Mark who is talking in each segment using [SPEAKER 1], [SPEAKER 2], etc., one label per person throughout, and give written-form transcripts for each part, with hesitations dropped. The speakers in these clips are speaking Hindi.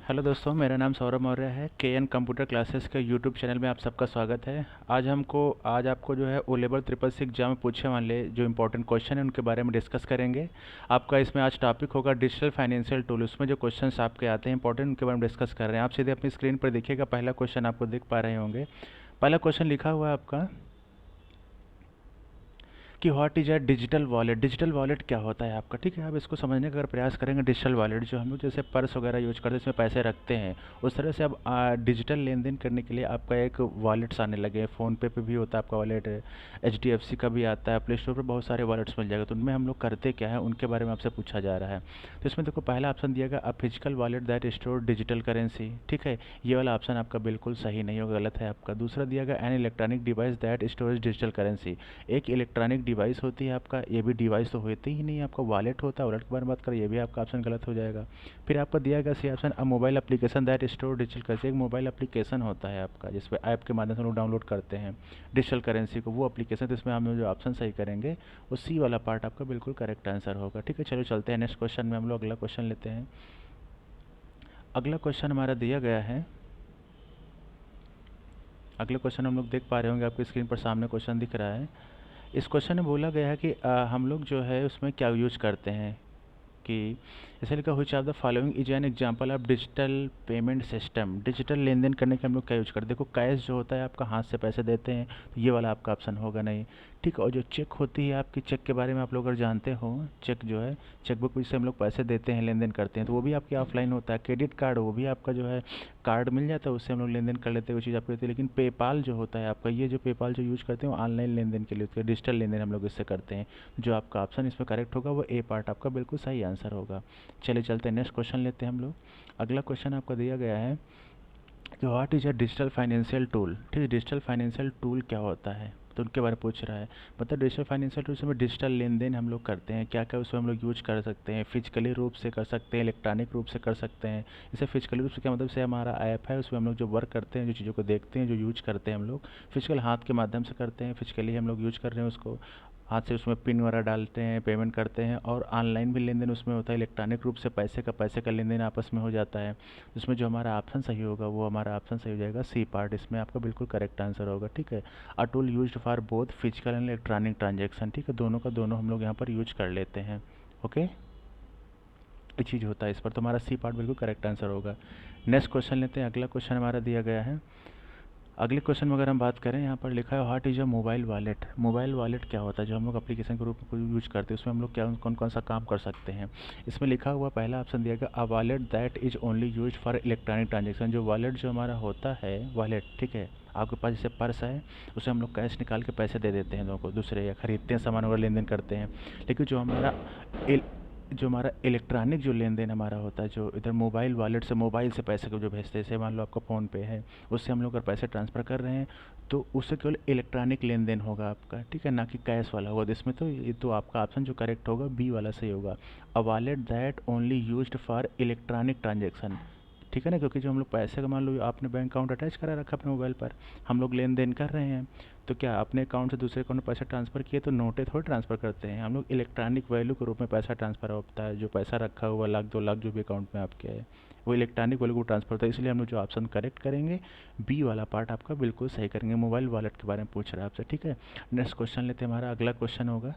[SPEAKER 1] हेलो दोस्तों, मेरा नाम सौरभ मौर्य है। के एन कंप्यूटर क्लासेस के यूट्यूब चैनल में आप सबका स्वागत है। आज आपको जो है O level triple C exam में पूछने वाले जो इंपॉर्टेंट क्वेश्चन है उनके बारे में डिस्कस करेंगे। आपका इसमें आज टॉपिक होगा डिजिटल फाइनेंशियल टूल। उसमें जो क्वेश्चंस आपके आते हैं इंपॉर्टेंट, उनके बारे में डिस्कस कर रहे हैं। आप सीधे अपनी स्क्रीन पर देखिएगा, पहला क्वेश्चन आपको दिख पा रहे होंगे। पहला क्वेश्चन लिखा हुआ है आपका कि what is a digital wallet. Digital wallet क्या होता है आपका, ठीक है। आप इसको समझने का अगर प्रयास करेंगे, डिजिटल वॉलेट जो हम लोग जैसे पर्स वगैरह यूज करते हैं, इसमें पैसे रखते हैं, उस तरह से अब डिजिटल लेन देन करने के लिए आपका एक वॉलेट्स आने लगे हैं। फ़ोनपे पे भी होता है आपका वॉलेट, HDFC का भी आता है, प्ले स्टोर पर बहुत सारे वॉलेट्स मिल जाएगा। तो उनमें हम लोग करते क्या है उनके बारे में आपसे पूछा जा रहा है। तो इसमें देखो, पहला ऑप्शन दिया गया a physical wallet that store digital currency, ठीक है। ये वाला ऑप्शन आपका बिल्कुल सही नहीं होगा, गलत है आपका। दूसरा दिया गया an electronic device that storage digital currency. एक इलेक्ट्रॉनिक डिवाइस होती है आपका, ये भी डिवाइस तो होती ही नहीं, आपका वॉलेट होता है। वॉलेट के बारे में बात करें, ये भी आपका ऑप्शन गलत हो जाएगा। फिर आपका दिया गया C option a mobile application that store digital currency. एक मोबाइल एप्लीकेशन होता है आपका जिसपे ऐप के माध्यम से लोग डाउनलोड करते हैं डिजिटल करेंसी को, वो एप्लीकेशन। तो इसमें हम जो ऑप्शन सही करेंगे वो सी वाला पार्ट आपका बिल्कुल करेक्ट आंसर होगा, ठीक है। चलो चलते हैं नेक्स्ट क्वेश्चन में, हम लोग अगला क्वेश्चन लेते हैं। अगला क्वेश्चन हमारा दिया गया है, अगले क्वेश्चन हम लोग देख पा रहे होंगे, आपकी स्क्रीन पर सामने क्वेश्चन दिख रहा है। इस क्वेश्चन में बोला गया है कि हम लोग जो है उसमें क्या यूज करते हैं, कि जैसे लिखा which of the following is an example of digital payment system. Digital लेन देन करने के हम लोग क्या यूज करते हैं। देखो, कैश जो होता है आपका, हाथ से पैसे देते हैं, तो ये वाला आपका ऑप्शन होगा नहीं, ठीक है। और जो चेक होती है आपकी, चेक के बारे में आप लोग अगर जानते हो, चेक जो है चेकबुक से हम लोग पैसे देते हैं, लेन देन करते हैं, तो वो भी आपकी ऑफलाइन होता है। क्रेडिट कार्ड, वो भी आपका जो है कार्ड मिल जाता है, उससे हम लोग लेन देन कर लेते हैं, वो चीज़ आपकी होती है। लेकिन पेपाल जो होता है आपका, ये जो पेपाल जो यूज करते हैं वो ऑनलाइन लेन देन के लिए होती है, डिजिटल लेन देन हम लोग इससे करते हैं। जो आपका ऑप्शन इसमें करेक्ट होगा वो ए पार्ट आपका बिल्कुल सही आंसर होगा। चलिए चलते हैं नेक्स्ट क्वेश्चन लेते हैं हम लोग। अगला क्वेश्चन आपका दिया गया है कि what is a digital financial tool, ठीक है। डिजिटल फाइनेंशियल टूल क्या होता है, तो उनके बारे में पूछ रहा है। मतलब डिजिटल फाइनेंशियल टूल में डिजिटल लेन देन हम लोग करते हैं, क्या क्या उसमें हम लोग यूज कर सकते हैं। फिजिकली रूप से कर सकते हैं, इलेक्ट्रॉनिक रूप से कर सकते हैं। जैसे फिजिकली रूप से क्या मतलब, से हमारा ऐप है, उसमें हम लोग जो वर्क करते हैं, जो चीज़ों को देखते हैं, जो यूज करते हैं हम लोग फिजिकल हाथ के माध्यम से करते हैं, फिजिकली हम लोग यूज कर रहे हैं उसको, हाथ से उसमें पिन वगैरह डालते हैं, पेमेंट करते हैं। और ऑनलाइन भी लेन देन उसमें होता है, इलेक्ट्रॉनिक रूप से पैसे का लेन देन आपस में हो जाता है। इसमें जो हमारा ऑप्शन सही होगा वो हमारा ऑप्शन सही हो जाएगा सी पार्ट, इसमें आपका बिल्कुल करेक्ट आंसर होगा, ठीक है। A tool used for both physical and electronic transaction, ठीक है। दोनों का दोनों हम लोग यहाँ पर यूज कर लेते हैं, ओके। ये चीज़ होता है इस पर, तो हमारा सी पार्ट बिल्कुल करेक्ट आंसर होगा। नेक्स्ट क्वेश्चन लेते हैं। अगला क्वेश्चन हमारा दिया गया है, अगले क्वेश्चन में अगर हम बात करें, यहाँ पर लिखा है what is a mobile wallet. Mobile wallet क्या होता है, जो हम लोग एप्लीकेशन के रूप में यूज करते हैं, उसमें हम लोग क्या कौन कौन सा काम कर सकते हैं। इसमें लिखा हुआ पहला ऑप्शन दिया गया a wallet that is only use for electronic transaction. जो वॉलेट जो हमारा होता है, वॉलेट, ठीक है। आपके पास जैसे पर्स है, उसे हम लोग कैश निकाल के पैसे दे देते हैं लोगों को, दूसरे, या खरीदते हैं सामान वगैरह, लेन देन करते हैं। लेकिन जो हमारा इलेक्ट्रॉनिक जो लेन देन हमारा होता है, जो इधर मोबाइल वॉलेट से, मोबाइल से पैसे को जो भेजते हैं, जैसे मान लो आपका फ़ोन पे है, उससे हम लोग अगर पैसे ट्रांसफ़र कर रहे हैं, तो उससे केवल इलेक्ट्रॉनिक लेन देन होगा आपका, ठीक है, ना कि कैश वाला होगा। इसमें तो ये तो आपका ऑप्शन जो करेक्ट होगा बी वाला सही होगा, a wallet that only used for electronic transaction, ठीक है ना। क्योंकि जो हम लोग पैसे का, मान लो आपने बैंक अकाउंट अटैच करा रखा अपने मोबाइल पर, हम लोग लेन देन कर रहे हैं, तो क्या अपने अकाउंट से दूसरे अकाउंट में पैसा ट्रांसफ़र किए तो नोटे थोड़ी ट्रांसफ़र करते हैं हम लोग, इलेक्ट्रॉनिक वैल्यू के रूप में पैसा ट्रांसफ़र होता है। जो पैसा रखा हुआ, लाख 2 लाख जो भी अकाउंट में आपके है, वो इलेक्ट्रॉनिक वैल्यू को ट्रांसफ़र होता है। इसलिए हम लोग जो ऑप्शन करेक्ट करेंगे, बी वाला पार्ट आपका बिल्कुल सही करेंगे। मोबाइल वॉलेट के बारे में पूछ रहा है आपसे, ठीक है। नेक्स्ट क्वेश्चन लेते हैं, हमारा अगला क्वेश्चन होगा।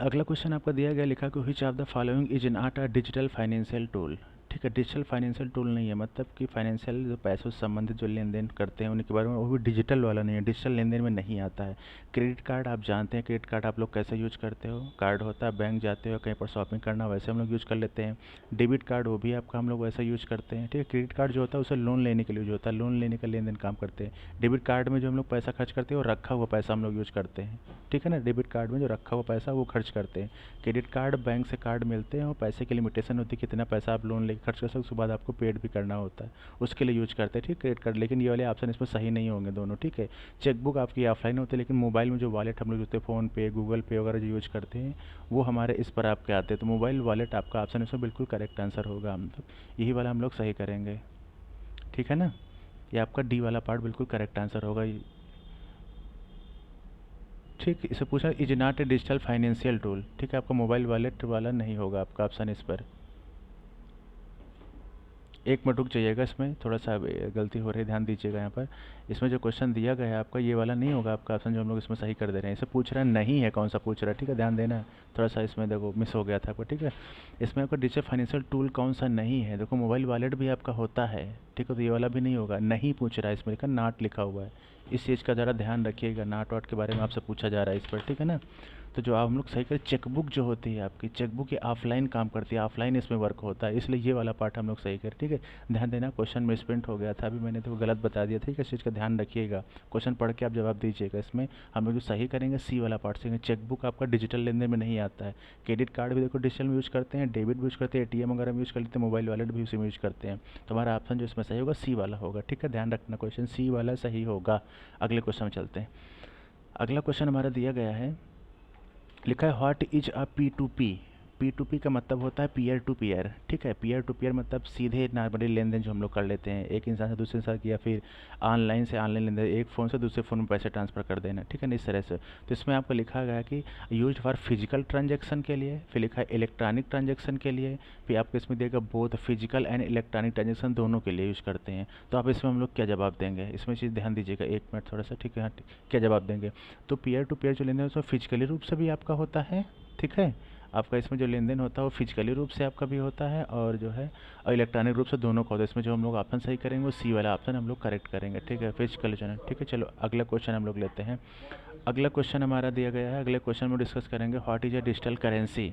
[SPEAKER 1] अगला क्वेश्चन आपका दिया गया, लिखा कि which of the following is not a digital financial tool, ठीक है। डिजिटल फाइनेंशियल टूल नहीं है, मतलब कि फाइनेंशियल जो पैसों से संबंधित जो लेन देन करते हैं उनके बारे में, वो भी डिजिटल वाला नहीं है, डिजिटल लेन देन में नहीं आता है। क्रेडिट कार्ड आप जानते हैं, क्रेडिट कार्ड आप लोग कैसे यूज करते हो, कार्ड होता है, बैंक जाते हो, कहीं पर शॉपिंग करना, वैसे हम लोग यूज कर लेते हैं। डेबिट कार्ड, वो भी आपका हम लोग वैसे यूज करते हैं, ठीक है। क्रेडिट कार्ड जो होता है उसे लोन लेने के लिए यूज होता है, लोन लेने का लेन देन काम करते हैं। डेबिट कार्ड में जो हम लोग पैसा खर्च करते हैं वो रखा हुआ पैसा हम लोग यूज करते हैं, ठीक है ना। डेबिट कार्ड में जो रखा हुआ पैसा वो खर्च करते हैं। क्रेडिट कार्ड, बैंक से कार्ड मिलते हैं और पैसे की लिमिटेशन होती है, कितना पैसा आप लोन लेकर खर्च कर सकते हो, उसके बाद आपको पेड भी करना होता है, उसके लिए यूज करते हैं, ठीक है, क्रेडिट कार्ड। लेकिन ये वाले ऑप्शन इसमें सही नहीं होंगे दोनों, ठीक है। चेकबुक आपकी ऑफलाइन होती है, लेकिन मोबाइल में जो वॉलेट हम लोग होते हैं, फ़ोन पे, गूगल पे वगैरह जो यूज करते हैं, वो हमारे इस पर आपके आते हैं। तो मोबाइल वॉलेट आपका ऑप्शन इसमें बिल्कुल करेक्ट आंसर होगा, हम तो यही वाला हम लोग सही करेंगे, ठीक है ना। ये आपका डी वाला पार्ट बिल्कुल करेक्ट आंसर होगा, ठीक। इसे पूछा is not a digital financial tool, ठीक है। आपका मोबाइल वॉलेट वाला नहीं होगा आपका ऑप्शन इस पर। एक मिनट रुक जाइएगा, इसमें थोड़ा सा गलती हो रही है, ध्यान दीजिएगा यहाँ पर। इसमें जो क्वेश्चन दिया गया है आपका, ये वाला नहीं होगा आपका ऑप्शन, जो हम लोग इसमें सही कर दे रहे हैं। इसे पूछ रहा है नहीं है, कौन सा पूछ रहा है, ठीक है, ध्यान देना है। थोड़ा सा इसमें देखो मिस हो गया था आपको, ठीक है। इसमें आपका डिजिटल फाइनेंशियल टूल कौन सा नहीं है, देखो मोबाइल वॉलेट भी आपका होता है, ठीक है, तो ये वाला भी नहीं होगा, नहीं पूछ रहा है, इसमें लिखा नाट लिखा हुआ है। इस चीज़ का ज़रा ध्यान रखिएगा, नाट वाट के बारे में आपसे पूछा जा रहा है इस पर, ठीक है ना। तो जो आप हम लोग सही करें, चेकबुक जो होती है आपकी, चेकबुक ये ऑफलाइन काम करती है, ऑफलाइन इसमें वर्क होता है, इसलिए ये वाला पार्ट हम लोग सही करें, ठीक है। ध्यान देना, क्वेश्चन मिसप्रिंट हो गया था अभी, मैंने तो गलत बता दिया था, ठीक है, इस चीज़ का ध्यान रखिएगा। क्वेश्चन पढ़ के आप जवाब दीजिएगा। इसमें हम लोग जो सही करेंगे सी वाला पार्ट से, चेकबुक आपका डिजिटल लेन देन में नहीं आता है। क्रेडिट कार्ड भी देखो डिजिटल में यूज़ करते हैं, डेबिट भी यूज़ करते हैं, एटीएम वगैरह में यूज़ कर लेते हैं, मोबाइल वॉलेट भी उसी में यूज़ करते हैं। तो हमारा ऑप्शन जो इसमें सही होगा सी वाला होगा, ठीक है, ध्यान रखना, क्वेश्चन सी वाला सही होगा। अगले क्वेश्चन में चलते हैं। अगला क्वेश्चन हमारा दिया गया है, लिखा है what is a P to P. P to P का मतलब होता है पीयर टू पीयर, ठीक है। पीयर टू पीयर मतलब सीधे नॉर्मली लेन देन जो हम लोग कर लेते हैं, एक इंसान से दूसरे इंसान की, या फिर ऑनलाइन से ऑनलाइन लेन देन, एक फ़ोन से दूसरे फ़ोन में पैसे ट्रांसफ़र कर देना, ठीक है ना, इस तरह से। तो इसमें आपको लिखा गया है कि यूज फॉर फिजिकल ट्रांजेक्शन के लिए, फिर लिखा है इलेक्ट्रॉनिक ट्रांजेक्शन के लिए, फिर आपको इसमें देगा both physical and electronic transaction दोनों के लिए यूज़ करते हैं। तो आप इसमें हम लोग क्या जवाब देंगे, इसमें चीज़ ध्यान दीजिएगा, एक मिनट थोड़ा सा, ठीक है, हाँ, क्या जवाब देंगे। तो पीयर टू पीयर जो लेन देन है उसमें फिजिकली रूप से भी आपका होता है, ठीक है, आपका इसमें जो लेन देन होता है वो फिजिकली रूप से आपका भी होता है, और जो है इलेक्ट्रॉनिक रूप से दोनों का होता है। इसमें जो हम लोग ऑप्शन सही करेंगे वो सी वाला ऑप्शन हम लोग करेक्ट करेंगे, ठीक है, फिजिकल जो है, ठीक है। चलो अगला क्वेश्चन हम लोग लेते हैं। अगला क्वेश्चन हमारा दिया गया है, अगले क्वेश्चन में डिस्कस करेंगे what is a digital currency.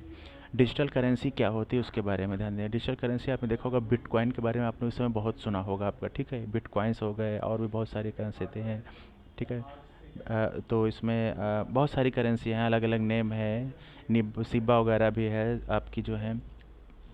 [SPEAKER 1] Digital currency क्या होती है उसके बारे में ध्यान दें। डिजिटल करेंसी आपने देखा होगा, बिटकॉइन के बारे में आपने उस समय बहुत सुना होगा आपका, ठीक है, बिटकॉइंस हो गए और भी बहुत सारी करेंसी हैं, ठीक है। तो इसमें बहुत सारी करेंसी हैं, अलग अलग नेम है, निब सिब्बा वगैरह भी है आपकी जो है,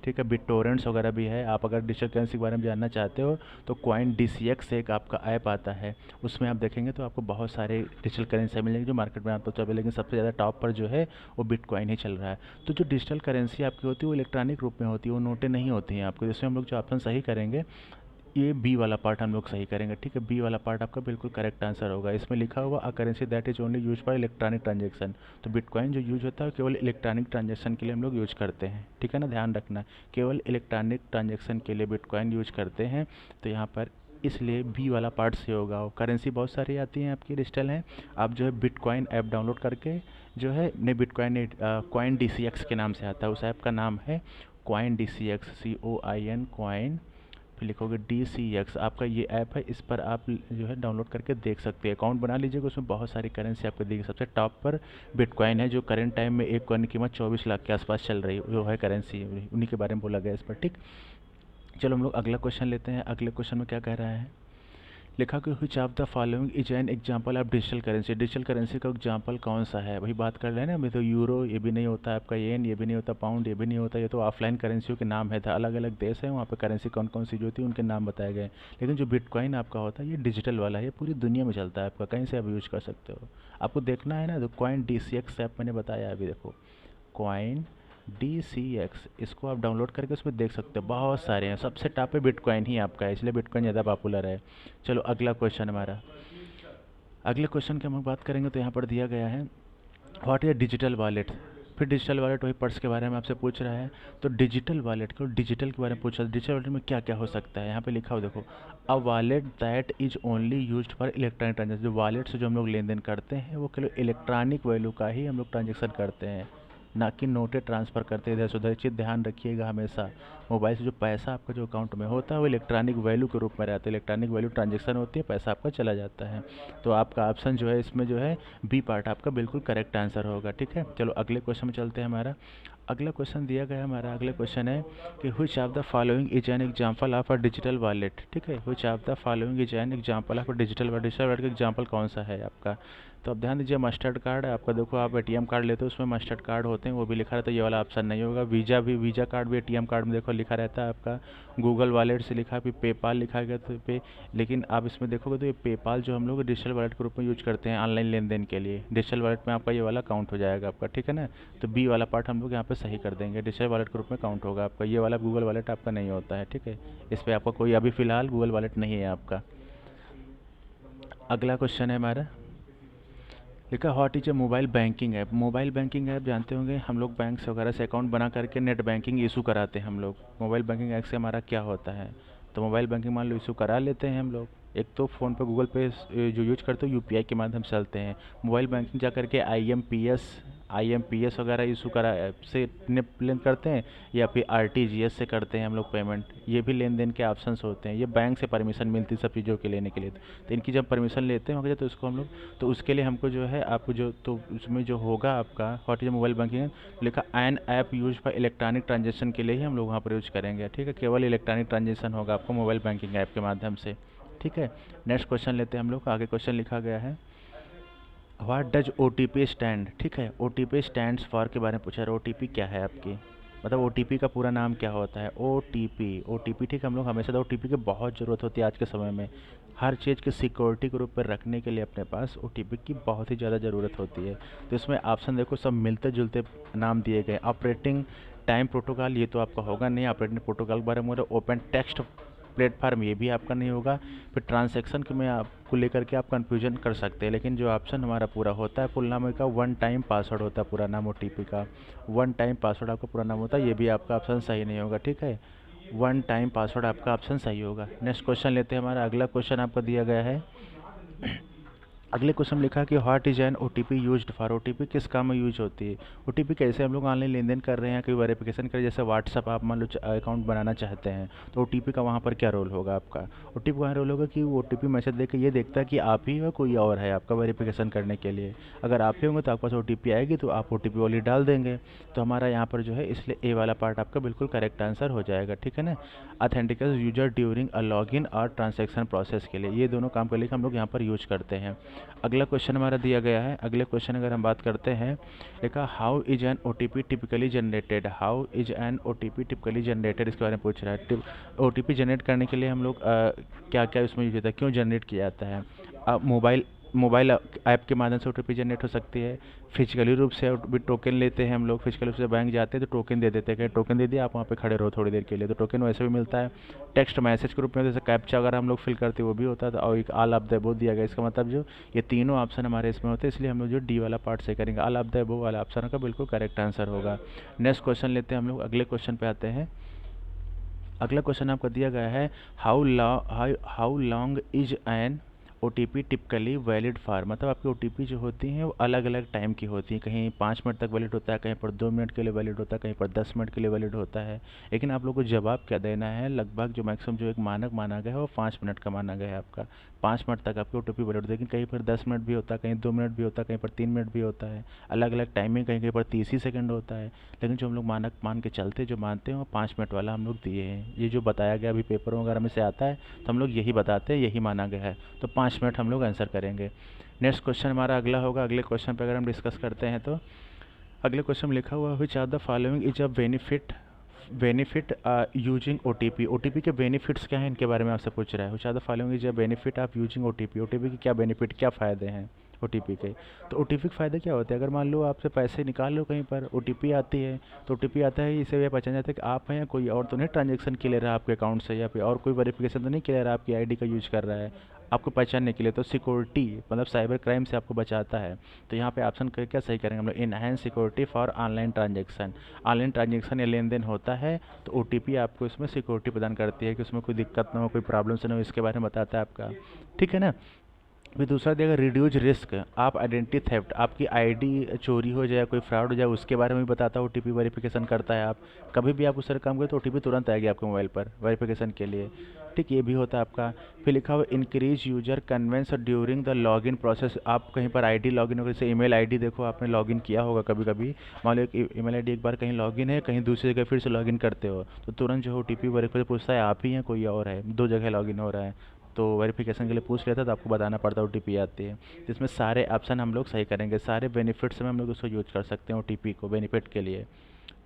[SPEAKER 1] ठीक है, बिटटोरेंट्स वगैरह भी है। आप अगर डिजिटल करेंसी के बारे में जानना चाहते हो तो कॉइन DCX एक आपका ऐप आता है, उसमें आप देखेंगे तो आपको बहुत सारे डिजिटल करेंसी मिलेंगे जो मार्केट में आपको चल, लेकिन सबसे ज़्यादा टॉप पर जो है वो बिटकॉइन ही चल रहा है। तो जो डिजिटल करेंसी आपकी होती है वो इलेक्ट्रॉनिक रूप में होती है, वो नोटें नहीं होती हैं आपको। जिसमें हम लोग जो ऑप्शन सही करेंगे, ये बी वाला पार्ट हम लोग सही करेंगे, ठीक है, बी वाला पार्ट आपका बिल्कुल करेक्ट आंसर होगा। इसमें लिखा हुआ a currency that is only use for electronic transaction. तो बिटकॉइन जो यूज होता है केवल इलेक्ट्रॉनिक ट्रांजेक्शन के लिए हम लोग यूज करते हैं, ठीक है ना, ध्यान रखना, केवल इलेक्ट्रॉनिक ट्रांजेक्शन के लिए बिटकॉइन यूज करते हैं। तो यहाँ पर इसलिए बी वाला पार्ट से होगा। और करेंसी बहुत सारी आती हैं आपकी, डिजिटल हैं, आप जो है बिटकॉइन ऐप डाउनलोड करके जो है, नहीं बिटकॉइन नहीं, कॉइन DCX के नाम से आता है, उस ऐप का नाम है कॉइन DCX, COIN कॉइन, फिर लिखोगे DCX, आपका ये ऐप है, इस पर आप जो है डाउनलोड करके देख सकते हैं, अकाउंट बना लीजिएगा, उसमें बहुत सारी करेंसी आपको देगी। सबसे टॉप पर बिटकॉइन है, जो करंट टाइम में एक कॉइन की कीमत 24 लाख के आसपास चल रही है, वो है करेंसी, उन्हीं के बारे में बोला गया इस पर, ठीक। चलो हम लोग अगला क्वेश्चन लेते हैं। अगले क्वेश्चन में क्या कह रहा है, लिखा कि which of the following is an example of digital currency. Digital currency का एग्जांपल कौन सा है, वही बात कर रहे हैं ना, अभी तो यूरो ये भी नहीं होता है आपका, येन ये भी नहीं होता, पाउंड ये भी नहीं होता, ये तो ऑफलाइन करेंसियों के नाम है था, अलग अलग देश है वहाँ पे करेंसी कौन कौन सी जो होती है उनके नाम बताए गए। लेकिन जो बिटकॉइन आपका होता है ये डिजिटल वाला है, ये पूरी दुनिया में चलता है आपका, कहीं से आप यूज कर सकते हो। आपको देखना है ना, तो कॉइन DCX ऐप मैंने बताया अभी, देखो कॉइन DCX, इसको आप डाउनलोड करके उसमें देख सकते हो, बहुत सारे हैं, सबसे टॉप पे बिटकॉइन ही आपका है, इसलिए बिटकॉइन ज़्यादा पॉपुलर है। चलो अगला क्वेश्चन हमारा, अगले क्वेश्चन की हम बात करेंगे तो यहाँ पर दिया गया है व्हाट इज डिजिटल वॉलेट। फिर डिजिटल वॉलेट वही पर्स के बारे में आपसे पूछ रहा है, तो डिजिटल वॉलेट को डिजिटल के बारे में पूछा, डिजिटल वॉलेट में क्या क्या हो सकता है, यहाँ पे लिखा हो देखो, a wallet that is only used for electronic transaction. जो वॉलेट से जो हम लोग लेन देन करते हैं वो केवल इलेक्ट्रॉनिक वैल्यू का ही हम लोग ट्रांजेक्शन करते हैं, ना कि नोटें ट्रांसफ़र करते हैं इधर से उधर। चीज़ ध्यान रखिएगा हमेशा, मोबाइल से जो पैसा आपका जो अकाउंट में होता है वो इलेक्ट्रॉनिक वैल्यू के रूप में रहता है, इलेक्ट्रॉनिक वैल्यू ट्रांजेक्शन होती है, पैसा आपका चला जाता है। तो आपका ऑप्शन जो है इसमें जो है बी पार्ट आपका बिल्कुल करेक्ट आंसर होगा, ठीक है। चलो अगले क्वेश्चन में चलते हैं। हमारा अगला क्वेश्चन दिया गया है, हमारा अगला क्वेश्चन है कि which of the following is an example of a digital wallet, ठीक है, which of the following is an example of a digital wallet. Digital wallet का एग्जांपल कौन सा है आपका, तो अब ध्यान दीजिए, मस्टर्ड कार्ड आपका, देखो आप ATM कार्ड लेते हो उसमें मस्टर्ड कार्ड होते हैं, वो भी लिखा रहता है, ये वाला ऑप्शन नहीं होगा। वीज़ा कार्ड भी ATM कार्ड में देखो लिखा रहता है आपका। गूगल वॉलेट से लिखा है, फिर पेपाल लिखा गया तो पे, लेकिन आप इसमें देखोगे तो ये पेपाल जो हम लोग डिजिटल वॉलेट के रूप में यूज करते हैं ऑनलाइन लेन देन के लिए, डिजिटल वॉलेट में आपका ये वाला काउंट हो जाएगा आपका, ठीक है ना। तो बी वाला पार्ट हम लोग यहाँ पे सही कर देंगे, डिजिटल वॉलेट के रूप में काउंट होगा आपका, ये वाला गूगल वॉलेट आपका नहीं होता है, ठीक है, इस पर आपका कोई अभी फ़िलहाल गूगल वॉलेट नहीं है आपका। अगला क्वेश्चन है हमारा, लिखा what is a mobile banking app. Mobile banking app जानते होंगे, हम लोग बैंक वगैरह से अकाउंट बना करके नेट बैंकिंग इशू कराते हैं हम लोग। मोबाइल बैंकिंग ऐप से हमारा क्या होता है, तो मोबाइल बैंकिंग मान लो इशू करा लेते हैं हम लोग। एक तो फ़ोन पे गूगल पे जो यूज करते हो यूपीआई के माध्यम से चलते हैं। मोबाइल बैंकिंग जा करके आईएमपीएस वगैरह इशू करा से लेन करते हैं, या फिर आरटीजीएस से करते हैं हम लोग पेमेंट। ये भी लेन देन के ऑप्शंस होते हैं। ये बैंक से परमिशन मिलती है सब चीज़ों के लेने के लिए। तो इनकी जब परमिशन लेते हैं वगैरह तो उसको हम लोग, तो उसके लिए हमको जो है आपको जो तो उसमें जो होगा आपका व्हाट इज मोबाइल बैंकिंग लिखा an app use for electronic transaction के लिए ही हम लोग वहाँ पर यूज करेंगे। ठीक है, केवल इलेक्ट्रॉनिक ट्रांजेक्शन होगा आपको मोबाइल बैंकिंग ऐप के माध्यम से। ठीक है, नेक्स्ट क्वेश्चन लेते हैं हम लोग। आगे क्वेश्चन लिखा गया है what does O T P stand. ठीक है, O T P stands for के बारे में पूछा है। ओ टी पी क्या है आपकी, मतलब ओ टी पी का पूरा नाम क्या होता है। ओ टी पी, ठीक है, हम लोग हमेशा ओ टी पी की बहुत ज़रूरत होती है आज के समय में। हर चीज़ की सिक्योरिटी के रूप में रखने के लिए अपने पास ओ टी पी की बहुत ही ज़्यादा ज़रूरत होती है। तो इसमें ऑप्शन देखो सब मिलते जुलते नाम दिए गए। ऑपरेटिंग टाइम प्रोटोकॉल ये तो आपका होगा नहीं। ऑपरेटिंग प्रोटोकॉल के बारे में ओपन टेक्स्ट प्लेटफार्म ये भी आपका नहीं होगा। फिर ट्रांसैक्शन के में आपको लेकर के आप कन्फ्यूजन कर सकते हैं, लेकिन जो ऑप्शन हमारा पूरा होता है फुल नाम का वन टाइम पासवर्ड होता है पूरा नाम ओ टी पी का। वन टाइम पासवर्ड आपका पूरा नाम होता है, ये भी आपका ऑप्शन सही नहीं होगा। ठीक है, वन टाइम पासवर्ड आपका ऑप्शन सही होगा। नेक्स्ट क्वेश्चन लेते हैं। हमारा अगला क्वेश्चन आपका दिया गया है अगले क्वेश्चन में लिखा है कि what is an O T P used for. O T P किस काम में यूज होती है। ओ टी पी कैसे हम लोग ऑनलाइन लेन देन कर रहे हैं, कोई वेरिफिकेशन कर, जैसे व्हाट्सअप आप मान लो अकाउंट बनाना चाहते हैं तो ओ टी पी का वहाँ पर क्या रोल होगा आपका। ओ टी पी वहाँ रोल होगा कि वो ओ टी पी मैसेज देकर ये देखता है कि आप ही हो कोई और है आपका वेरिफिकेशन करने के लिए। अगर आप ही होंगे तो आपके पास ओ टी पी आएगी तो आप ओ टी पी वाली डाल देंगे। तो हमारा यहाँ पर जो है इसलिए ए वाला पार्ट आपका बिल्कुल करेक्ट आंसर हो जाएगा। ठीक है ना, authenticate user during a login और ट्रांजैक्शन प्रोसेस के लिए, ये दोनों काम के लिए हम लोग यहाँ पर यूज करते हैं। अगला क्वेश्चन हमारा दिया गया है। अगले क्वेश्चन अगर हम बात करते हैं, देखा how is an O T P typically generated. How is an O T P typically generated, इसके बारे में पूछ रहा है। ओ टी पी जनरेट करने के लिए हम लोग क्या क्या इसमें यूज होता है, क्यों जनरेट किया जाता है। मोबाइल ऐप के माध्यम से ओ टी पी जनरेट हो सकती है। फिजिकली रूप से भी टोकन लेते हैं हम लोग। फिजिकल रूप से बैंक जाते हैं तो टोकन दे देते हैं कि टोकन दे दिया आप वहाँ पे खड़े रहो थोड़ी देर के लिए, तो टोकन वैसे भी मिलता है। टेक्स्ट मैसेज के रूप में जैसे कैप्चा अगर हम लोग फिल करते हैं वो भी होता है। और एक ऑल ऑफ द अबव दिया गया, इसका मतलब जो ये तीनों ऑप्शन हमारे इसमें होते हैं, इसलिए हम लोग जो डी वाला पार्ट से करेंगे। ऑल ऑफ द अबव वाला ऑप्शन का बिल्कुल करेक्ट आंसर होगा। नेक्स्ट क्वेश्चन लेते हैं हम लोग। अगले क्वेश्चन पे आते हैं। अगला क्वेश्चन आपको दिया गया है how long is an O T P typically valid for. मतलब आपकी ओ टी पी जो होती हैं वो अलग अलग टाइम की होती हैं। कहीं 5 मिनट तक वैलिड होता है, कहीं पर 2 मिनट के लिए वैलिड होता है, कहीं पर 10 मिनट के लिए वैलिड होता है। लेकिन आप लोग को जवाब क्या देना है, लगभग जो मैक्सिमम जो एक मानक माना गया है वो 5 मिनट का माना गया है आपका। 5 मिनट तक आपकी ओ टी पी वैलिड होती है, लेकिन कहीं पर 10 मिनट भी होता है, कहीं 2 मिनट भी होता है, कहीं पर 3 मिनट भी होता है। अलग अलग टाइमिंग, कहीं कहीं पर 30 ही सेकंड होता है। लेकिन जो हम लोग मानक मान के चलते जो मानते हैं वो 5 मिनट वाला हम लोग दिए हैं। ये जो बताया गया अभी पेपर वगैरह में से आता है तो हम लोग यही बताते हैं, यही माना गया है। तो 5 मिनट हम लोग आंसर करेंगे। नेक्स्ट क्वेश्चन हमारा अगला होगा। अगले क्वेश्चन पे अगर हम डिस्कस करते हैं तो अगले क्वेश्चन में लिखा हुआ which are the following is a benefit using O T P. O T P के बेनिफिट्स क्या हैं इनके बारे में आपसे पूछ रहा है। Which are the following is a benefit of using O T P. O T P के क्या बेनिफिट, क्या फ़ायदे हैं ओ टी पी के। तो ओ टी पी के फ़ायदे क्या होते हैं, अगर मान लो आपसे पैसे निकाल लो कहीं पर, ओ टी पी आती है तो ओ टी पी आता है, इससे यह पहचान जाता है कि आप हैं या कोई और तो नहीं ट्रांजेक्शन के ले रहा है आपके अकाउंट से, या फिर और कोई वेरिफिकेशन तो नहीं ले रहा है आपकी आईडी का यूज कर रहा है आपको पहचानने के लिए। तो सिक्योरिटी मतलब साइबर क्राइम से आपको बचाता है। तो यहाँ पे ऑप्शन क्या सही करेंगे हम लोग, enhance security for online transaction. Online transaction या लेन देन होता है तो ओ टी पी आपको इसमें सिक्योरिटी प्रदान करती है कि उसमें कोई दिक्कत ना हो, कोई प्रॉब्लम से ना हो, इसके बारे में बताता है आपका। ठीक है ना। फिर दूसरा देगा रिड्यूज रिस्क आप आइडेंटिटी थेफ्ट, आपकी आईडी चोरी हो जाए, कोई फ्रॉड हो जाए, उसके बारे में भी बताता है। ओटीपी वेरिफिकेशन करता है। आप कभी भी आप उस तरह काम करें तो ओटीपी तुरंत आएगी आपके मोबाइल पर वेरिफिकेशन के लिए। ठीक, ये भी होता है आपका। फिर लिखा हुआ increase user convenience during the login process. आप कहीं पर आईडी लॉगिन हो, जैसे ईमेल आईडी देखो आपने लॉगिन किया होगा कभी कभी, मान लो एक ईमेल आईडी एक बार कहीं लॉगिन है, कहीं दूसरी जगह फिर से लॉगिन करते हो तो तुरंत जो ओटीपी वेरिफिकेशन पूछता है आप ही हैं कोई और है, दो जगह लॉगिन हो रहा है तो वेरिफिकेशन के लिए पूछ लेता है तो आपको बताना पड़ता है ओटीपी आती है। जिसमें सारे ऑप्शन हम लोग सही करेंगे, सारे बेनिफिट्स में हम लोग उसको यूज कर सकते हैं ओटीपी को बेनिफिट के लिए।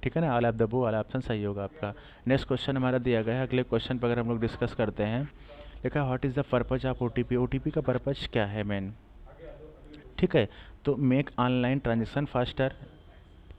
[SPEAKER 1] ठीक है ना, ऑल ऑफ द अबव वाला ऑप्शन सही होगा आपका। नेक्स्ट क्वेश्चन हमारा दिया गया है। अगले क्वेश्चन पर अगर हम लोग डिस्कस करते हैं, देखा what is the purpose of OTP. OTP का पर्पज क्या है मेन। ठीक है, तो मेक ऑनलाइन ट्रांजेक्शन फास्टर,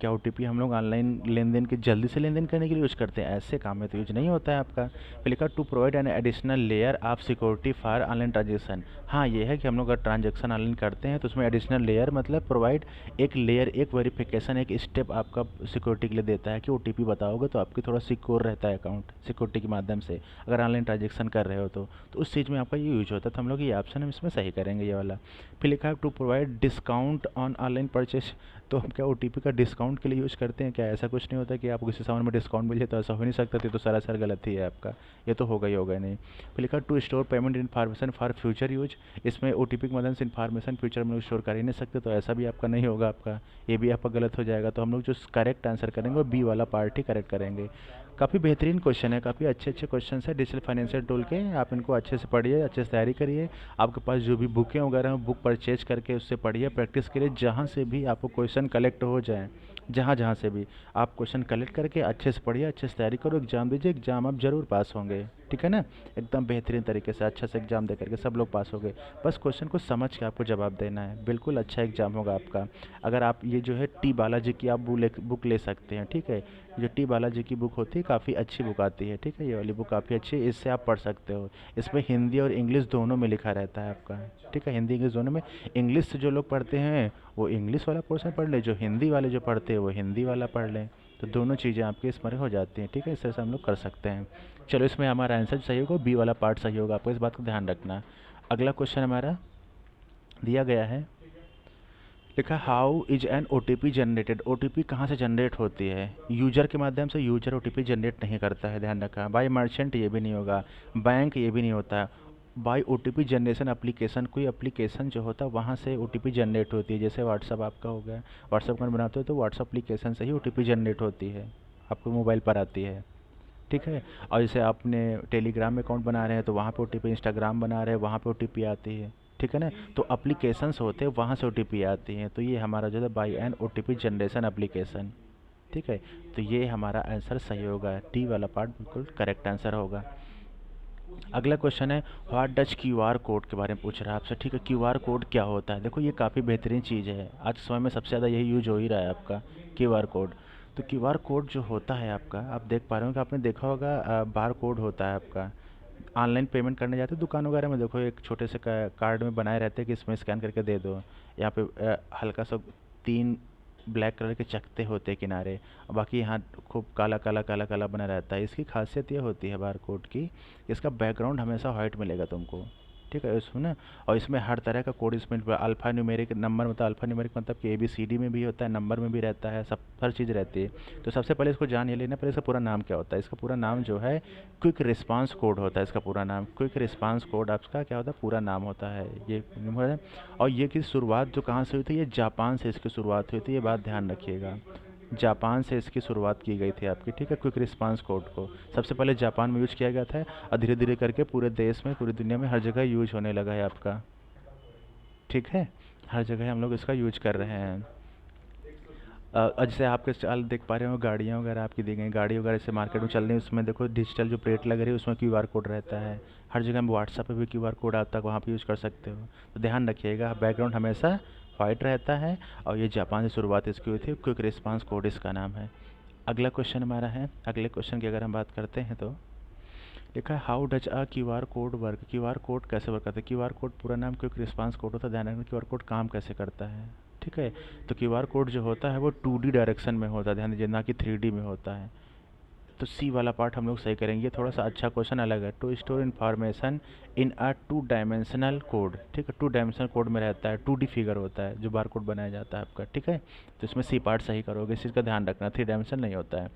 [SPEAKER 1] क्या ओटीपी हम लोग ऑनलाइन लेन देन के जल्दी से लेन देन करने के लिए यूज़ करते हैं? ऐसे काम में तो यूज नहीं होता है आपका। फिर लिखा to provide an additional layer of security for online transaction. हाँ, ये है कि हम लोग अगर ट्रांजेक्शन ऑनलाइन करते हैं तो उसमें एडिशनल लेयर मतलब प्रोवाइड एक लेयर, एक वेरिफिकेशन, एक स्टेप आपका सिक्योरिटी के लिए देता है कि ओटीपी बताओगे तो आपकी थोड़ा सिक्योर रहता है अकाउंट सिक्योरिटी के माध्यम से, अगर ऑनलाइन ट्रांजेक्शन कर रहे हो तो उस चीज़ में आपका ये यूज होता है। तो हम लोग ये ऑप्शन हम इसमें सही करेंगे, ये वाला। फिर लिखा है to provide discount on online purchase. तो हम क्या ओटीपी का डिस्काउंट के लिए यूज़ करते हैं क्या? ऐसा कुछ नहीं होता कि आपको किसी सामान में डिस्काउंट मिल जाए, तो ऐसा हो नहीं सकता। तो सरासर गलत ही है आपका, ये तो होगा ही होगा नहीं। फिर लिखा to store payment information for future use. इसमें ओटीपी के मदद से इन्फॉर्मेशन फ्यूचर में स्टोर कर ही नहीं सकते, तो ऐसा भी आपका नहीं होगा आपका, ये भी आपका गलत हो जाएगा। तो हम लोग जो करेक्ट आंसर करेंगे वो बी वाला पार्ट ही करेक्ट करेंगे। काफ़ी बेहतरीन क्वेश्चन है, काफ़ी अच्छे अच्छे क्वेश्चन है डिजिटल फाइनेंशियल टूल के। आप इनको अच्छे से पढ़िए, अच्छे से तैयारी करिए। आपके पास जो भी बुकें वगैरह हैं, बुक परचेज करके उससे पढ़िए, प्रैक्टिस करिए। जहाँ से भी आपको क्वेश्चन कलेक्ट हो जाए, जहाँ जहाँ से भी आप क्वेश्चन कलेक्ट करके अच्छे से पढ़िए, अच्छे से तैयारी करो, एग्जाम दीजिए, एग्जाम आप ज़रूर पास होंगे। ठीक है ना? एकदम बेहतरीन तरीके से अच्छे से एग्जाम दे करके सब लोग पास हो गए। बस क्वेश्चन को समझ के आपको जवाब देना है, बिल्कुल अच्छा एग्जाम होगा आपका। अगर आप ये जो है टी बालाजी की आप बुक ले सकते हैं। ठीक है, जो टी बालाजी की बुक होती है काफ़ी अच्छी बुक आती है। ठीक है, ये वाली बुक काफ़ी अच्छी है, इससे आप पढ़ सकते हो। इसमें हिंदी और इंग्लिश दोनों में लिखा रहता है आपका। ठीक है, हिंदी इंग्लिश दोनों में। इंग्लिश से जो लोग पढ़ते हैं वो इंग्लिश वाला पोर्शन पढ़ लें, जो हिंदी वाले जो पढ़ते हैं वो हिंदी वाला पढ़ लें, तो दोनों चीज़ें आपकी इसमें हो जाती हैं। ठीक है, इस तरह से हम लोग कर सकते हैं। चलो, इसमें हमारा आंसर सही होगा, बी वाला पार्ट सही होगा, आपको इस बात का ध्यान रखना। अगला क्वेश्चन हमारा दिया गया है, लिखा how is N OTP generated. OTP कहाँ से जनरेट होती है? यूजर के माध्यम से। यूजर ओटीपी जनरेट नहीं करता है, ध्यान रखा। बाय मर्चेंट ये भी नहीं होगा, बैंक ये भी नहीं होता। बाय ओटीपी जनरेशन एप्लीकेशन, कोई एप्लीकेशन जो होता है वहाँ से ओटीपी जनरेट होती है। जैसे व्हाट्सअप आपका हो गया, व्हाट्सअप अकाउंट बनाते हो तो व्हाट्सअप एप्लीकेशन से ही ओटीपी जनरेट होती है, आपको मोबाइल पर आती है। ठीक है, और जैसे आपने टेलीग्राम में अकाउंट बना रहे हैं तो वहाँ पे ओटीपी, इंस्टाग्राम बना रहे हैं वहाँ पे ओटीपी आती है। ठीक है ना? तो एप्लीकेशंस होते हैं वहाँ से ओटीपी आती हैं। तो ये हमारा जो है by an OTP generation application. ठीक है, तो ये हमारा आंसर सही होगा, डी वाला पार्ट बिल्कुल करेक्ट आंसर होगा। अगला क्वेश्चन है व्हाट डज क्यूआर कोड के बारे में पूछ रहा है आपसे। ठीक है, क्यूआर कोड क्या होता है? देखो, ये काफ़ी बेहतरीन चीज़ है, आज के समय में सबसे ज़्यादा यही यूज हो ही रहा है आपका, क्यूआर कोड। तो क्यूआर कोड जो होता है आपका, आप देख पा रहे हो कि आपने देखा होगा बार कोड होता है आपका। ऑनलाइन पेमेंट करने जाते हो दुकान वगैरह में, देखो एक छोटे से कार्ड में बनाए रहते हैं कि इसमें स्कैन करके दे दो। यहाँ पे हल्का सा 3 ब्लैक कलर के चकते होते हैं किनारे, और बाकी यहाँ खूब काला काला काला काला बना रहता है। इसकी खासियत ये होती है बार कोड की, इसका बैकग्राउंड हमेशा वाइट मिलेगा तुमको। ठीक है, इसमें ना, और इसमें हर तरह का कोड, इसमें अल्फ़ा न्यूमेरिक नंबर, मतलब अल्फ़ा न्यूमेरिक मतलब कि ABCD में भी होता है, नंबर में भी रहता है, सब हर चीज़ रहती है। तो सबसे पहले इसको जान ये लेना, पहले इसका पूरा नाम क्या होता है। इसका पूरा नाम जो है क्विक रिस्पांस कोड होता है। इसका पूरा नाम क्विक रिस्पांस कोड आपका क्या होता है, पूरा नाम होता है ये। और ये की शुरुआत जो कहाँ से हुई थी, ये जापान से इसकी शुरुआत हुई थी, ये बात ध्यान रखिएगा। जापान से इसकी शुरुआत की गई थी आपकी। ठीक है, क्विक रिस्पांस कोड को सबसे पहले जापान में यूज किया गया था, और धीरे धीरे करके पूरे देश में, पूरी दुनिया में हर जगह यूज होने लगा है आपका। ठीक है, हर जगह हम लोग इसका यूज कर रहे हैं। जैसे आपके चाल देख पा रहे हो, गाड़ियाँ वगैरह आपकी दी गई, गाड़ी वगैरह से मार्केट में चल रही है, उसमें देखो डिजिटल जो प्लेट लग रही है उसमें क्यूआर कोड रहता है। हर जगह में व्हाट्सएप पे भी क्यूआर कोड आता है, वहाँ पे यूज़ कर सकते हो। तो ध्यान रखिएगा, बैकग्राउंड हमेशा वाइट रहता है, और ये जापान से शुरुआत इसकी हुई थी, क्विक रिस्पांस कोड इसका नाम है। अगला क्वेश्चन हमारा है, अगले क्वेश्चन की अगर हम बात करते हैं तो लिखा है how does a QR code work. QR code कैसे वर्क करता है? क्यूआर कोड पूरा नाम क्विक रिस्पांस कोड होता है, ध्यान रखना क्यूआर कोड काम कैसे करता है। ठीक है, तो क्यूआर कोड जो होता है वो 2D डायरेक्शन में होता है, ध्यान दीजिए, ना कि 3D में होता है। तो सी वाला पार्ट हम लोग सही करेंगे। ये थोड़ा सा अच्छा क्वेश्चन अलग है, to store information in a 2 dimensional code. ठीक है, 2 डायमेंशनल कोड में रहता है, 2D फिगर होता है जो बार कोड बनाया जाता है आपका। ठीक है, तो इसमें सी पार्ट सही करोगे, इस चीज़ का ध्यान रखना, 3 डायमेंशन नहीं होता है।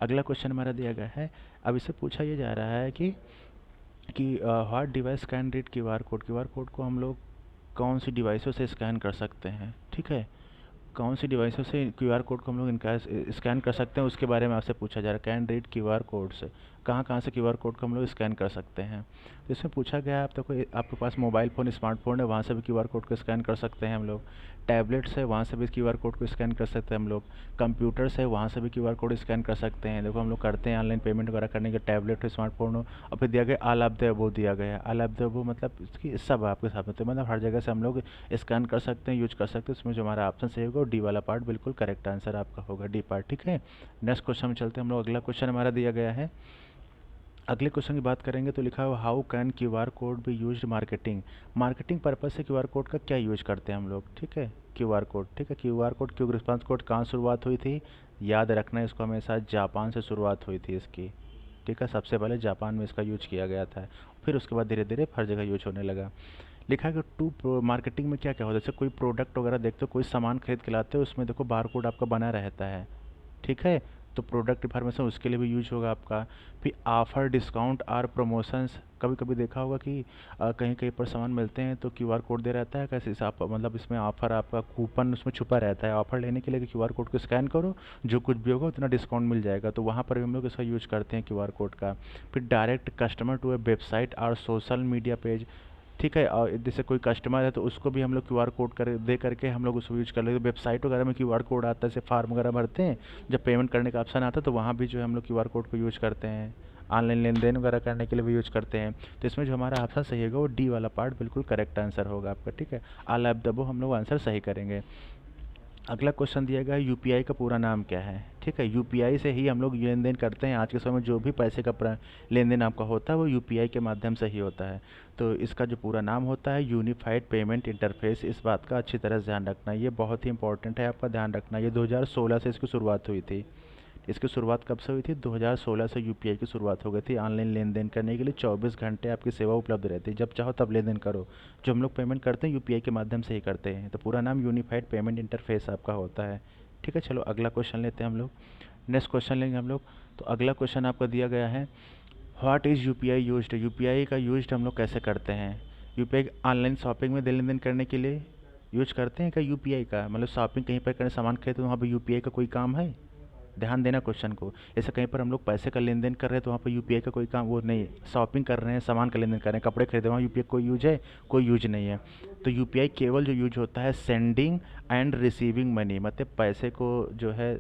[SPEAKER 1] अगला क्वेश्चन हमारा दिया गया है, अब इससे पूछा ये जा रहा है कि what device can read QR code. QR code को हम लोग कौन सी डिवाइसों से स्कैन कर सकते हैं। ठीक है, कौन सी डिवाइसों से क्यूआर कोड को हम लोग इनका स्कैन कर सकते हैं, उसके बारे में आपसे पूछा जा रहा है। कैन रीड क्यूआर कोड से कहाँ कहाँ से क्यूआर कोड को हम लोग स्कैन कर सकते हैं। तो इसमें पूछा गया है, आप तो कोई आपके पास मोबाइल फ़ोन, स्मार्टफोन है, वहाँ से भी क्यूआर कोड को स्कैन कर सकते हैं हम लोग। टैबलेट्स है, वहाँ से भी क्यूआर कोड को स्कैन कर सकते हैं हम लोग। कंप्यूटर्स है, वहाँ से भी क्यूआर कोड स्कैन कर सकते हैं। देखो, हम लोग करते हैं ऑनलाइन पेमेंट वगैरह करने के, टैबलेट हो, स्मार्टफोन हो, और फिर दिया गया ऑल ऑफ द अबव दिया गया है। ऑल ऑफ द अबव मतलब इसकी सब आपके साथ में, तो मतलब हर जगह से हम लोग स्कैन कर सकते हैं, यूज कर सकते हैं। उसमें जो हमारा ऑप्शन सही होगा वो डी वाला पार्ट बिल्कुल करेक्ट आंसर आपका होगा, डी पार्ट। ठीक है, नेक्स्ट क्वेश्चन में चलते हैं हम लोग। अगला क्वेश्चन हमारा दिया गया है, अगले क्वेश्चन की बात करेंगे तो लिखा हुआ how can QR code be used marketing. Marketing purpose से क्यूआर कोड का क्या यूज करते हैं हम लोग। ठीक है, क्यूआर कोड। ठीक है, QR code quick response code कहाँ शुरुआत हुई थी, याद रखना है इसको हमेशा, जापान से शुरुआत हुई थी इसकी। ठीक है, सबसे पहले जापान में इसका यूज किया गया था, फिर उसके बाद धीरे धीरे हर जगह यूज होने लगा। लिखा है कि टू मार्केटिंग में क्या क्या होता है, जैसे कोई प्रोडक्ट वगैरह देखते हो, कोई सामान खरीद के लाते हो, उसमें देखो बार कोड आपका बना रहता है। ठीक है, तो प्रोडक्ट इन्फॉर्मेशन उसके लिए भी यूज होगा आपका। फिर ऑफर, डिस्काउंट और प्रमोशंस, कभी कभी देखा होगा कि कहीं कहीं पर सामान मिलते हैं तो क्यूआर कोड दे रहता है, कैसे आप मतलब इसमें ऑफर आपका कूपन उसमें छुपा रहता है, ऑफर लेने के लिए क्यूआर कोड को स्कैन करो, जो कुछ भी होगा उतना डिस्काउंट मिल जाएगा, तो वहाँ पर भी हम लोग इसका यूज करते हैं क्यूआर कोड का। फिर direct customer to a website और सोशल मीडिया पेज। ठीक है, और जैसे कोई कस्टमर है तो उसको भी हम लोग क्यूआर कोड कर दे करके हम लोग उसको यूज कर लेते हैं। वेबसाइट वगैरह में क्यूआर कोड आता है, जैसे फार्म वगैरह भरते हैं, जब पेमेंट करने का ऑप्शन आता है तो वहाँ भी जो है हम लोग क्यूआर कोड को यूज करते हैं। ऑनलाइन लेन देन वगैरह करने के लिए भी यूज करते हैं। तो इसमें जो हमारा ऑप्शन सही होगा वो डी वाला पार्ट बिल्कुल करेक्ट आंसर होगा आपका। ठीक है, ऑल ऑफ द अबव हम लोग आंसर सही करेंगे। अगला क्वेश्चन दिया गया है यूपीआई का पूरा नाम क्या है। ठीक है, यूपीआई से ही हम लोग लेन देन करते हैं। आज के समय में जो भी पैसे का लेन देन आपका होता है वो यूपीआई के माध्यम से ही होता है। तो इसका जो पूरा नाम होता है यूनिफाइड पेमेंट इंटरफेस। इस बात का अच्छी तरह से ध्यान रखना, ये बहुत ही इंपॉर्टेंट है, आपका ध्यान रखना। ये 2016 से इसकी शुरुआत हुई थी। इसकी शुरुआत कब से हुई थी, 2016 से यूपीआई की शुरुआत हो गई थी। ऑनलाइन लेन देन करने के लिए 24 घंटे आपकी सेवा उपलब्ध रहती है, जब चाहो तब लेन देन करो। जो हम लोग पेमेंट करते हैं यूपीआई के माध्यम से ही करते हैं। तो पूरा नाम यूनिफाइड पेमेंट इंटरफेस आपका होता है। ठीक है, चलो अगला क्वेश्चन लेते हैं हम लोग। नेक्स्ट क्वेश्चन लेंगे हम लोग। तो अगला क्वेश्चन आपका दिया गया है, what is UPI used. UPI का यूज्ड हम लोग कैसे करते हैं। यूपीआई ऑनलाइन शॉपिंग में लेन देन करने के लिए यूज करते हैं क्या यूपीआई का, मतलब शॉपिंग कहीं पर करें, सामान खरीदे तो वहाँ पर यूपीआई का कोई काम है। ध्यान देना क्वेश्चन को। ऐसे कहीं पर हम लोग पैसे का लेन देन कर रहे हैं तो वहाँ पर यूपीआई का कोई काम वो नहीं। शॉपिंग कर रहे हैं, सामान का लेन देन कर रहे हैं, कपड़े खरीदे, वहाँ यूपीआई कोई यूज है, कोई यूज नहीं है। तो यूपीआई केवल जो यूज होता है सेंडिंग एंड रिसीविंग मनी, मतलब पैसे को जो है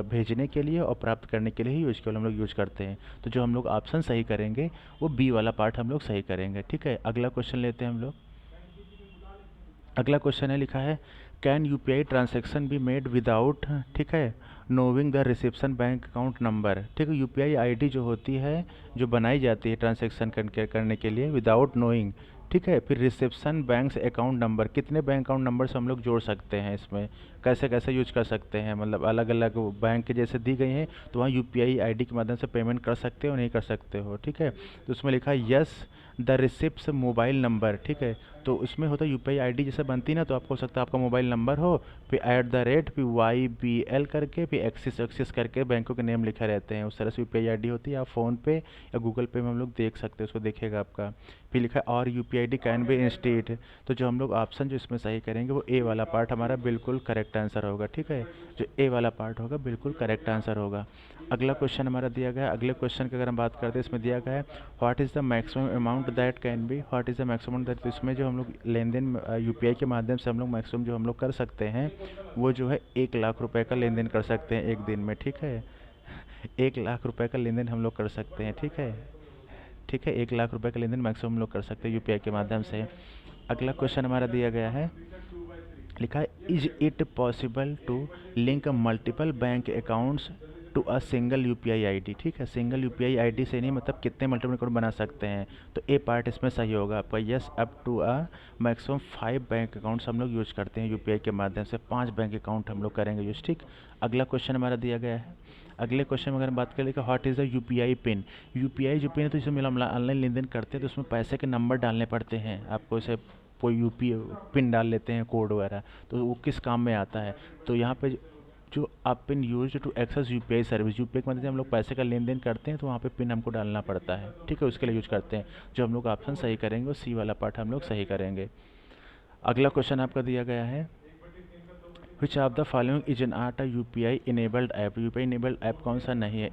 [SPEAKER 1] भेजने के लिए और प्राप्त करने के लिए ही यूज केवल हम लोग यूज करते हैं। तो जो हम लोग ऑप्शन सही करेंगे वो बी वाला पार्ट हम लोग सही करेंगे। ठीक है, अगला क्वेश्चन लेते हैं हम लोग। अगला क्वेश्चन है, लिखा है can UPI transaction be made without, ठीक है, नोविंग the reception bank account number. ठीक है, यूपीआई आईडी जो होती है, जो बनाई जाती है ट्रांजेक्शन करने के लिए विदाउट नोइंग। ठीक है, फिर रिसेप्शन बैंक अकाउंट नंबर, कितने बैंक अकाउंट नंबर से हम लोग जोड़ सकते हैं इसमें, कैसे कैसे यूज कर सकते हैं, मतलब अलग अलग बैंक के जैसे दी गई हैं तो वहाँ यूपीआई आईडी के माध्यम से पेमेंट कर सकते हो नहीं कर सकते हो। ठीक है, तो उसमें लिखा है yes the receipt mobile number. ठीक है, तो उसमें होता है यूपीआई आईडी जैसे बनती है ना, तो आपको हो सकता है आपका मोबाइल नंबर हो, फिर @ फिर YBL करके, फिर एक्सिस करके बैंकों के नेम लिखे रहते हैं, उस तरह से यूपीआई आईडी होती है। आप फ़ोन पे या गूगल पे में हम लोग देख सकते हैं, उसको देखेगा आपका। फिर लिखा है और UPI ID can be instead. तो जो हम लोग ऑप्शन जो इसमें सही करेंगे वो ए वाला पार्ट हमारा बिल्कुल करेक्ट आंसर होगा। ठीक है, जो ए वाला पार्ट होगा बिल्कुल करेक्ट आंसर होगा। अगला क्वेश्चन हमारा दिया गया है। अगले क्वेश्चन की अगर हम बात करते हैं, इसमें दिया गया है what is the maximum amount that can be, what is the maximum that. तो इसमें जो हम लोग लेन देन यूपीआई के माध्यम से हम लोग मैक्सिमम जो हम लोग कर सकते हैं वो जो है 1 लाख रुपए का लेन देन कर सकते हैं एक दिन में। ठीक है, 1 लाख रुपए का लेन देन हम लोग कर सकते हैं। ठीक है, ठीक है, 1 लाख रुपए का लेन देन मैक्सिमम हम लोग कर सकते हैं यूपीआई के माध्यम से। अगला क्वेश्चन हमारा दिया गया है, लिखा है is it possible to link multiple bank accounts to a single UPI ID. ठीक है, सिंगल यूपीआई आईडी से नहीं, मतलब कितने मल्टीपल अकाउंट बना सकते हैं। तो ए पार्ट इसमें सही होगा आपका, yes up to a maximum 5 bank accounts हम लोग यूज करते हैं यूपीआई के माध्यम से, 5 बैंक अकाउंट हम लोग करेंगे यूज। ठीक, अगला क्वेश्चन हमारा दिया गया है। अगले क्वेश्चन में अगर हम बात करें कि what is the UPI pin. UPI जो पिन है तो इसमें हम ऑनलाइन लेन देन करते हैं तो उसमें पैसे के नंबर डालने पड़ते हैं आपको, इसे कोई यूपी पिन डाल लेते हैं कोड वगैरह, तो वो किस काम में आता है। तो यहाँ पे जो आप PIN use to access UPI service, UPI के मदद से हम लोग पैसे का लेन देन करते हैं तो वहाँ पे पिन हमको डालना पड़ता है। ठीक है, उसके लिए यूज करते हैं। जो हम लोग ऑप्शन सही करेंगे वो सी वाला पार्ट हम लोग सही करेंगे। अगला क्वेश्चन आपका दिया गया है, which of the following is not a UPI enabled app. UPI enabled app कौन सा नहीं है,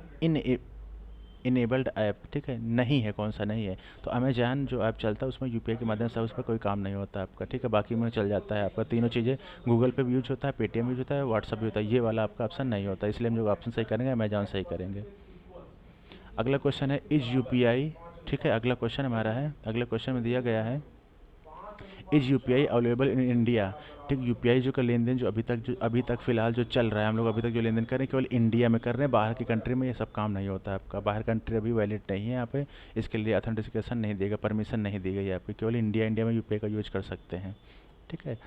[SPEAKER 1] इनेबल्ड ऐप। ठीक है, नहीं है, कौन सा नहीं है। तो अमेजॉन जो ऐप चलता है उसमें यूपीआई के माध्यम से उस पर कोई काम नहीं होता आपका। ठीक है, बाकी में चल जाता है आपका, तीनों चीज़ें गूगल पे भी यूज होता है, पेटीएम यूज होता है, व्हाट्सअप भी होता है, ये वाला आपका ऑप्शन नहीं होता, इसलिए हम लोग ऑप्शन सही करेंगे, अमेजॉन सही करेंगे। अगला क्वेश्चन है इज यूपीआई। ठीक है, अगला क्वेश्चन हमारा है, अगले क्वेश्चन में दिया गया है is UPI available in India. ठीक, यूपीआई जो का लेन देन जो अभी तक फ़िलहाल जो चल रहा है, हम लोग अभी तक जो लेन देन कर रहे हैं केवल इंडिया में कर रहे हैं। बाहर की कंट्री में ये सब काम नहीं होता है आपका। बाहर कंट्री अभी वैलिड नहीं है यहाँ पे, इसके लिए ऑथेंटिकेशन नहीं देगा, परमिशन नहीं दी गई है आपकी। केवल इंडिया में यूपीआई का यूज कर सकते हैं। ठीक है।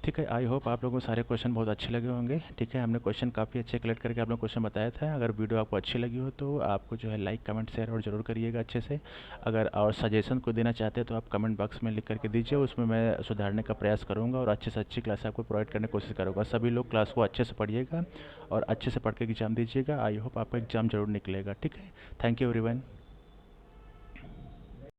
[SPEAKER 1] ठीक है, आई होप आप लोगों को सारे क्वेश्चन बहुत अच्छे लगे होंगे। ठीक है, हमने क्वेश्चन काफ़ी अच्छे कलेक्ट करके आप लोग क्वेश्चन बताया था। अगर वीडियो आपको अच्छी लगी हो तो आपको जो है लाइक कमेंट शेयर और ज़रूर करिएगा अच्छे से। अगर और सजेशन को देना चाहते हैं तो आप कमेंट बॉक्स में लिख करके दीजिए, उसमें मैं सुधारने का प्रयास करूँगा और अच्छे से अच्छी क्लास आपको प्रोवाइड करने की कोशिश करूँगा। सभी लोग क्लास को अच्छे से पढ़िएगा और अच्छे से पढ़ के एग्ज़ाम दीजिएगा। आई होप आपका एग्ज़ाम ज़रूर निकलेगा। ठीक है, थैंक यू एवरीवन।